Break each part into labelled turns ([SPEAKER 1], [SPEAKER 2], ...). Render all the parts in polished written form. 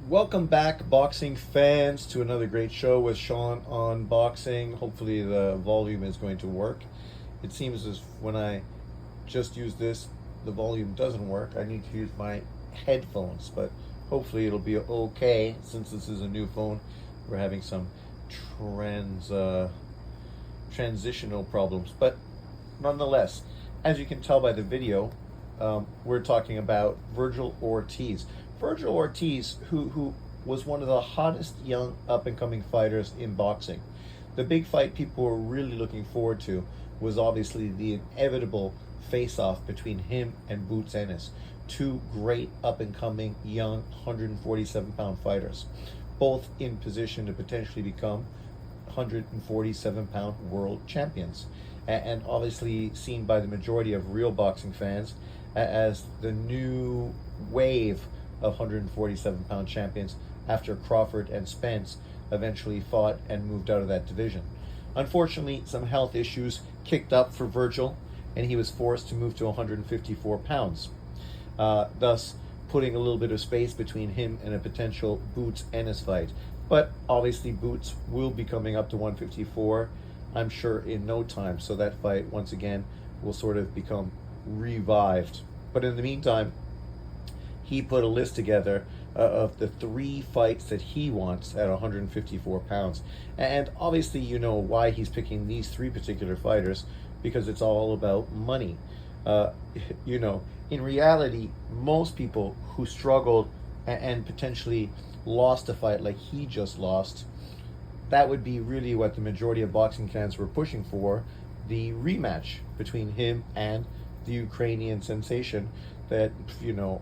[SPEAKER 1] Welcome back, boxing fans, to another great show with Sean on boxing. Hopefully, the volume is going to work. It seems as when I just use this, the volume doesn't work. I need to use my headphones, but hopefully, it'll be okay since this is a new phone. We're having some trans transitional problems, but nonetheless, as you can tell by the video, we're talking about Virgil Ortiz. Virgil Ortiz, who was one of the hottest young up and coming fighters in boxing. The big fight people were really looking forward to was obviously the inevitable face off between him and Boots Ennis, two great up and coming young 147-pound fighters, both in position to potentially become 147-pound world champions, and obviously seen by the majority of real boxing fans as the new wave of 147-pound champions after Crawford and Spence eventually fought and moved out of that division. Unfortunately, some health issues kicked up for Virgil, and he was forced to move to 154 pounds, thus putting a little bit of space between him and a potential Boots Ennis fight. But obviously, Boots will be coming up to 154, I'm sure, in no time. So that fight, once again, will sort of become revived. But in the meantime, he put a list together of the three fights that he wants at 154 pounds. And obviously, you know why he's picking these three particular fighters, because it's all about money. Uh, in reality, most people who struggled and potentially lost a fight like he just lost, that would be really what the majority of boxing fans were pushing for, the rematch between him and the Ukrainian sensation that,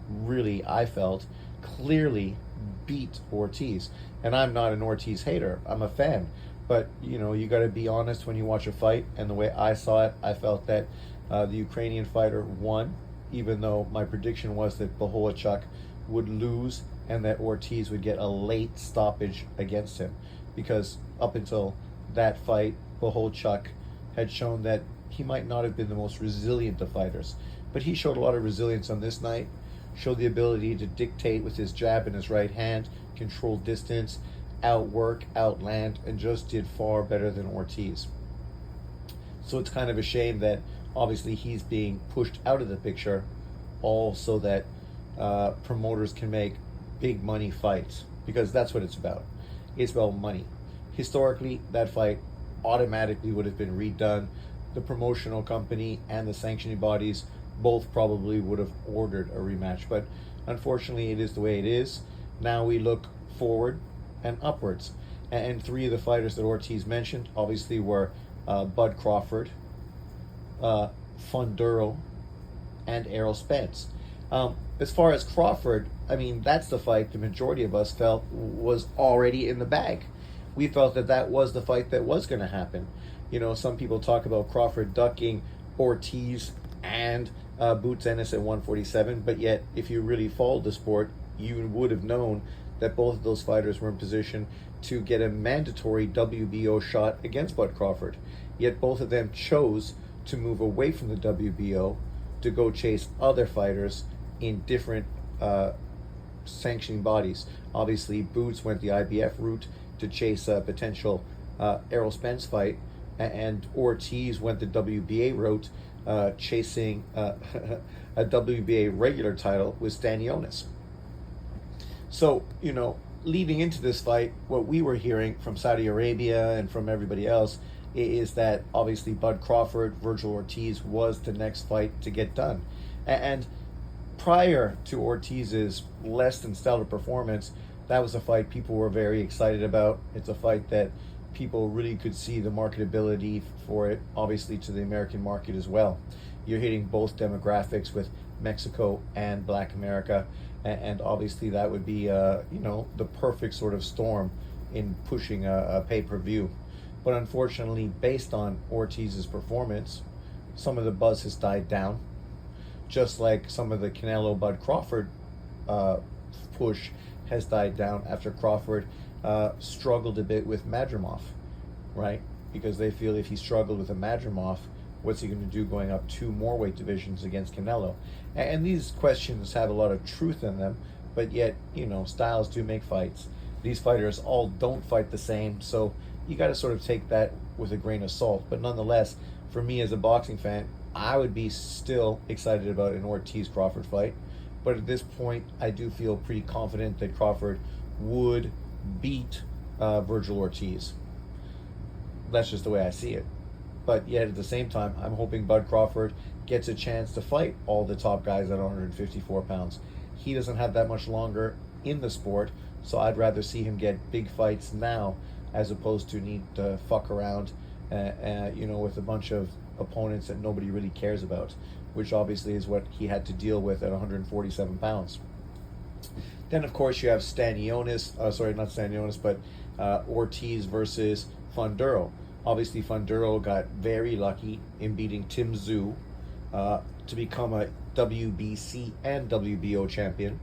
[SPEAKER 1] really I felt clearly beat Ortiz. And I'm not an Ortiz hater, I'm a fan. But, you got to be honest when you watch a fight. And the way I saw it, I felt that the Ukrainian fighter won, even though my prediction was that Boholichuk would lose and that Ortiz would get a late stoppage against him. Because up until that fight, Boholichuk had shown that he might not have been the most resilient of fighters. But he showed a lot of resilience on this night, showed the ability to dictate with his jab in his right hand, control distance, outwork, outland, and just did far better than Ortiz. So it's kind of a shame that obviously he's being pushed out of the picture, all so that promoters can make big money fights, because that's what it's about. It's about money. Historically, that fight automatically would have been redone. The promotional company and the sanctioning bodies both probably would have ordered a rematch, but unfortunately it is the way it is. Now we look forward and upwards, and three of the fighters that Ortiz mentioned obviously were Bud Crawford, Funduro, and Errol Spence. As far as Crawford, I mean, that's the fight the majority of us felt was already in the bag. We felt that that was the fight that was going to happen. Some people talk about Crawford ducking Ortiz and Boots Ennis at 147, but yet, if you really followed the sport, you would have known that both of those fighters were in position to get a mandatory WBO shot against Bud Crawford. Yet both of them chose to move away from the WBO to go chase other fighters in different sanctioning bodies. Obviously, Boots went the IBF route to chase a potential Errol Spence fight, and Ortiz went the WBA route, chasing a WBA regular title with Stanionis. So, leading into this fight, what we were hearing from Saudi Arabia and from everybody else is that obviously Bud Crawford, Virgil Ortiz was the next fight to get done. And prior to Ortiz's less than stellar performance, that was a fight people were very excited about. It's a fight that people really could see the marketability for it, obviously to the American market as well. You're hitting both demographics with Mexico and Black America, and obviously that would be, the perfect sort of storm in pushing a pay-per-view. But unfortunately, based on Ortiz's performance, some of the buzz has died down, just like some of the Canelo Bud Crawford push has died down after Crawford struggled a bit with Madrimov, right? Because they feel if he struggled with a Madrimov, what's he going to do going up two more weight divisions against Canelo? And these questions have a lot of truth in them, but yet, styles do make fights. These fighters all don't fight the same, so you got to sort of take that with a grain of salt. But nonetheless, for me as a boxing fan, I would be still excited about an Ortiz Crawford fight. But at this point, I do feel pretty confident that Crawford would beat Virgil Ortiz. That's just the way I see it. But yet at the same time, I'm hoping Bud Crawford gets a chance to fight all the top guys at 154 pounds. He doesn't have that much longer in the sport, so I'd rather see him get big fights now as opposed to need to fuck around, with a bunch of opponents that nobody really cares about, which obviously is what he had to deal with at 147 pounds. Then, of course, you have Ortiz versus Funduro. Obviously, Funduro got very lucky in beating Tim Tszyu to become a WBC and WBO champion.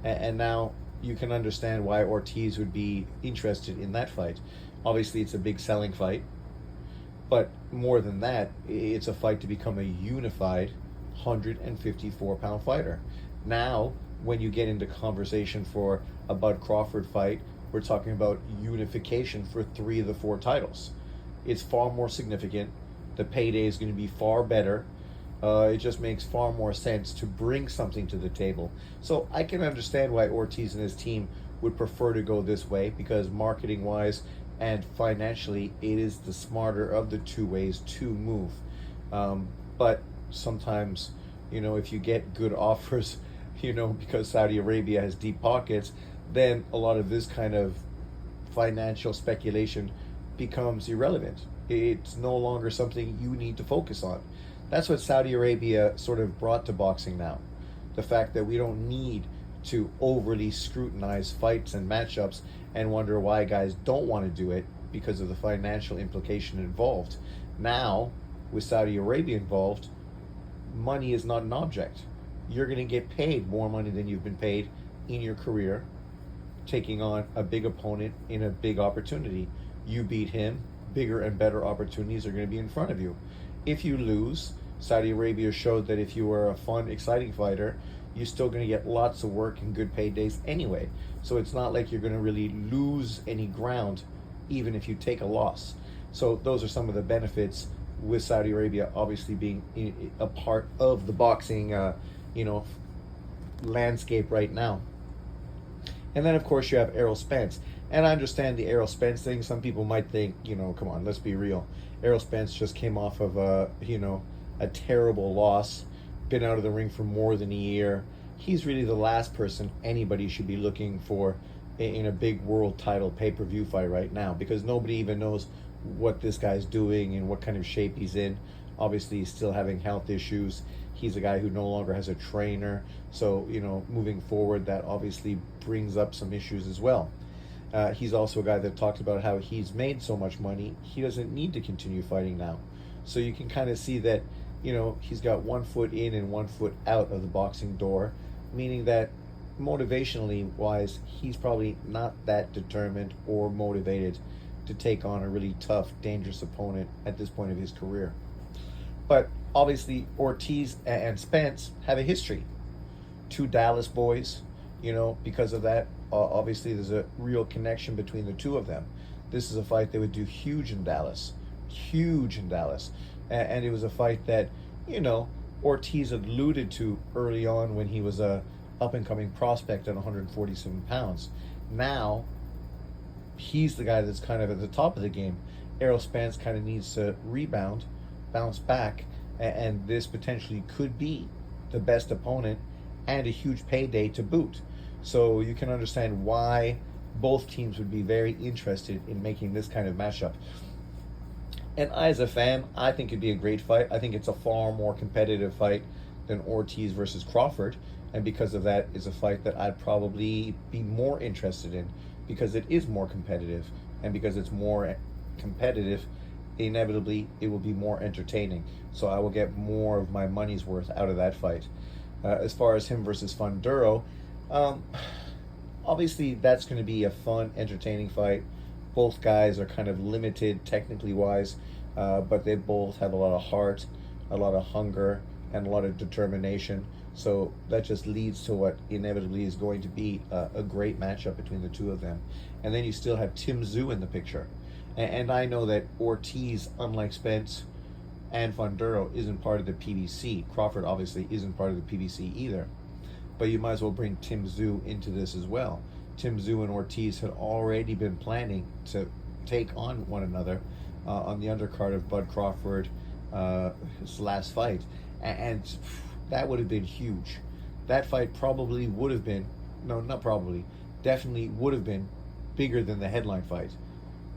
[SPEAKER 1] And now you can understand why Ortiz would be interested in that fight. Obviously, it's a big selling fight. But more than that, it's a fight to become a unified 154-pound fighter. Now, when you get into conversation for a Bud Crawford fight, we're talking about unification for 3 of the 4 titles. It's far more significant. The payday is going to be far better. It just makes far more sense to bring something to the table. So I can understand why Ortiz and his team would prefer to go this way, because marketing-wise and financially, it is the smarter of the 2 ways to move. But sometimes, if you get good offers, because Saudi Arabia has deep pockets, then a lot of this kind of financial speculation becomes irrelevant. It's no longer something you need to focus on. That's what Saudi Arabia sort of brought to boxing now. The fact that we don't need to overly scrutinize fights and matchups and wonder why guys don't want to do it because of the financial implication involved. Now, with Saudi Arabia involved, money is not an object. You're going to get paid more money than you've been paid in your career, taking on a big opponent in a big opportunity. You beat him, bigger and better opportunities are going to be in front of you. If you lose, Saudi Arabia showed that if you were a fun, exciting fighter, you're still going to get lots of work and good paydays anyway. So it's not like you're going to really lose any ground, even if you take a loss. So those are some of the benefits with Saudi Arabia obviously being a part of the boxing, landscape right now. And then, of course, you have Errol Spence. And I understand the Errol Spence thing. Some people might think, come on, let's be real. Errol Spence just came off of a terrible loss, been out of the ring for more than a year. He's really the last person anybody should be looking for in a big world title pay-per-view fight right now, because nobody even knows what this guy's doing and what kind of shape he's in. Obviously, he's still having health issues. He's a guy who no longer has a trainer. So, moving forward, that obviously brings up some issues as well. He's also a guy that talks about how he's made so much money, he doesn't need to continue fighting now. So you can kind of see that, he's got 1 foot in and 1 foot out of the boxing door, meaning that motivationally wise, he's probably not that determined or motivated to take on a really tough, dangerous opponent at this point of his career. But obviously, Ortiz and Spence have a history. 2 Dallas boys, because of that, obviously there's a real connection between the 2 of them. This is a fight that would do huge in Dallas. And it was a fight that, Ortiz alluded to early on when he was a up-and-coming prospect at 147 pounds. Now, he's the guy that's kind of at the top of the game. Errol Spence kind of needs to rebound, bounce back, and this potentially could be the best opponent and a huge payday to boot. So you can understand why both teams would be very interested in making this kind of matchup. And I, as a fan, I think it'd be a great fight. I think it's a far more competitive fight than Ortiz versus Crawford. And because of that, it's a fight that I'd probably be more interested in, because it is more competitive. And because it's more competitive, inevitably it will be more entertaining. So I will get more of my money's worth out of that fight. As far as him versus Funduro, obviously that's going to be a fun, entertaining fight. Both guys are kind of limited technically wise, but they both have a lot of heart, a lot of hunger, and a lot of determination. So that just leads to what inevitably is going to be a great matchup between the two of them. And then you still have Tim Tszyu in the picture. And I know that Ortiz, unlike Spence and Funduro, isn't part of the PBC. Crawford obviously isn't part of the PBC either. But you might as well bring Tim Tszyu into this as well. Tim Tszyu and Ortiz had already been planning to take on one another on the undercard of Bud Crawford, his last fight. And that would have been huge. That fight probably would have been, no, not probably, definitely would have been bigger than the headline fight.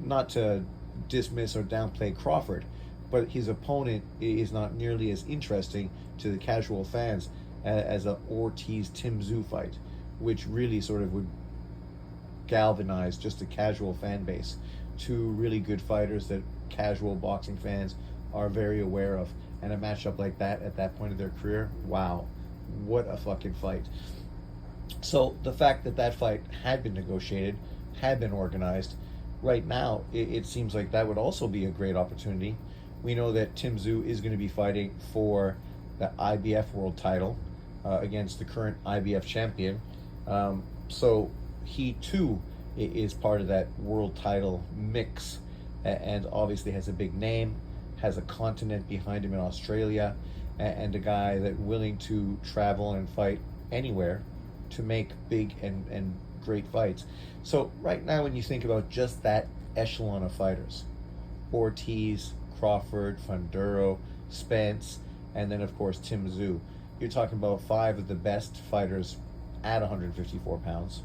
[SPEAKER 1] Not to dismiss or downplay Crawford, but his opponent is not nearly as interesting to the casual fans as a Ortiz-Tim Tszyu fight, which really sort of would galvanize just a casual fan base. Two really good fighters that casual boxing fans are very aware of. And a matchup like that at that point of their career, wow, what a fucking fight. So the fact that that fight had been negotiated, had been organized, right now it seems like that would also be a great opportunity. We know that Tim Tszyu is going to be fighting for the IBF world title against the current IBF champion. So he too is part of that world title mix, and obviously has a big name, has a continent behind him in Australia, and a guy that willing to travel and fight anywhere to make big and great fights. So right now when you think about just that echelon of fighters, Ortiz, Crawford, Funduro, Spence, and then of course Tim Tszyu, you're talking about 5 of the best fighters at 154 pounds,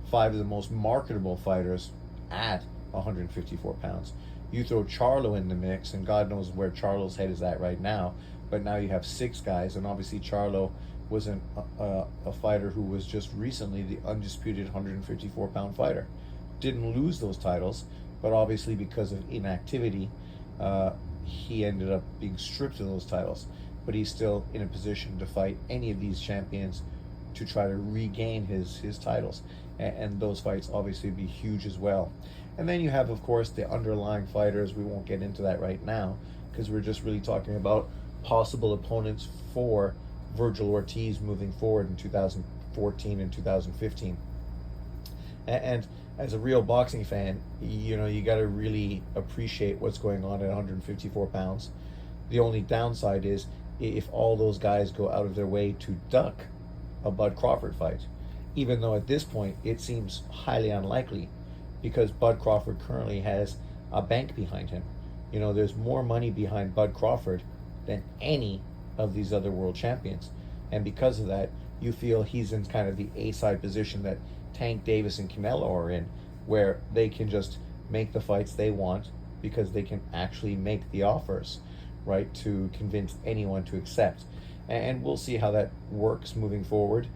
[SPEAKER 1] 5 of the most marketable fighters at 154 pounds. You throw Charlo in the mix, and God knows where Charlo's head is at right now, but now you have 6 guys, and obviously Charlo was a fighter who was just recently the undisputed 154-pound fighter. Didn't lose those titles, but obviously because of inactivity, he ended up being stripped of those titles. But he's still in a position to fight any of these champions to try to regain his titles. And those fights obviously be huge as well. And then you have, of course, the underlying fighters. We won't get into that right now because we're just really talking about possible opponents for Virgil Ortiz moving forward in 2014 and 2015. And as a real boxing fan, you know, you got to really appreciate what's going on at 154 pounds. The only downside is if all those guys go out of their way to duck a Bud Crawford fight, even though at this point it seems highly unlikely because Bud Crawford currently has a bank behind him. You know, there's more money behind Bud Crawford than any of these other world champions. And because of that, you feel he's in kind of the A-side position that Tank Davis and Canelo are in, where they can just make the fights they want because they can actually make the offers, right, to convince anyone to accept. And we'll see how that works moving forward.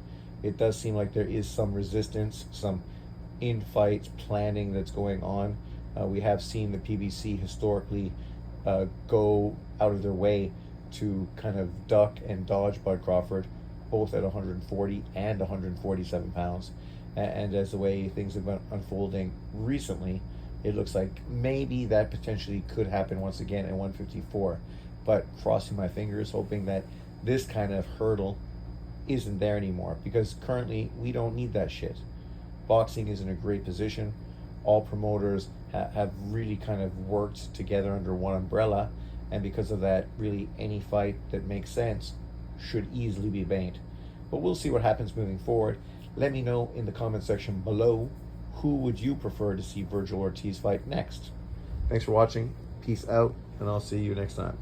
[SPEAKER 1] It does seem like there is some resistance, some in-fight planning that's going on. We have seen the PBC historically go out of their way to kind of duck and dodge Bud Crawford, both at 140 and 147 pounds. And as the way things have been unfolding recently, it looks like maybe that potentially could happen once again at 154. But crossing my fingers, hoping that this kind of hurdle isn't there anymore, because currently we don't need that shit. Boxing is in a great position. All promoters have really kind of worked together under one umbrella, and because of that, really any fight that makes sense should easily be made. But we'll see what happens moving forward. Let me know in the comment section below, who would you prefer to see Virgil Ortiz fight next? Thanks for watching. Peace out, and I'll see you next time.